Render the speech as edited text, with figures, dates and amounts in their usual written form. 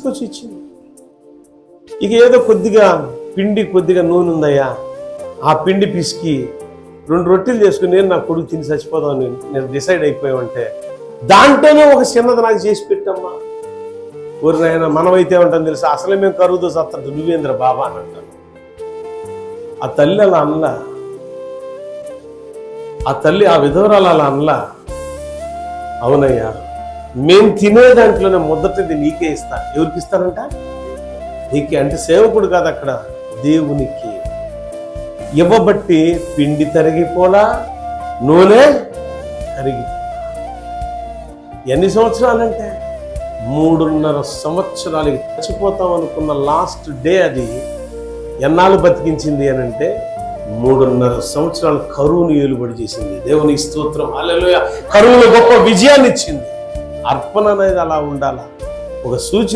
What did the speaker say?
తీసుకొచ్చి ఇచ్చింది. ఇక ఏదో కొద్దిగా నూనె ఉందయ్యా, ఆ పిండి పిసికి 2 రొట్టెలు చేసుకుని నేను నా కొడుకు తిని చచ్చిపోదామని నేను డిసైడ్ అయిపోయామంటే దాంట్లోనే ఒక చిన్నది నాకు చేసి పెట్టమ్మా. ఊరి నాయన మనమైతే ఉంటాం తెలుసా, అసలే మేము కరువుతో సత్తంట, నువ్వేంద్ర బాబా అని అంటాను. ఆ తల్లి అలా అనలా, ఆ విధవరాలు అలా అనలా. అవునయ్యా, మేము తినే దాంట్లోనే మొదటిది నీకే ఇస్తా. ఎవరికి ఇస్తానంట? నీకే. అంటే సేవకుడు కాదు అక్కడ, దేవునికి ఇవ్వబట్టి పిండి తరిగిపోలా, నూనె కరిగి. ఎన్ని సంవత్సరాలంటే 3.5 సంవత్సరాలకి చచ్చిపోతాం అనుకున్న లాస్ట్ డే అది ఎన్నాళ్ళు బతికించింది అని అంటే 3.5 సంవత్సరాలు కరువును ఏలుబడి చేసింది. దేవునికి స్తోత్రం, హల్లెలూయా. కరువులో గొప్ప విజయాన్ని ఇచ్చింది. అర్పణ అనేది అలా ఉండాలా, ఒక సూచన.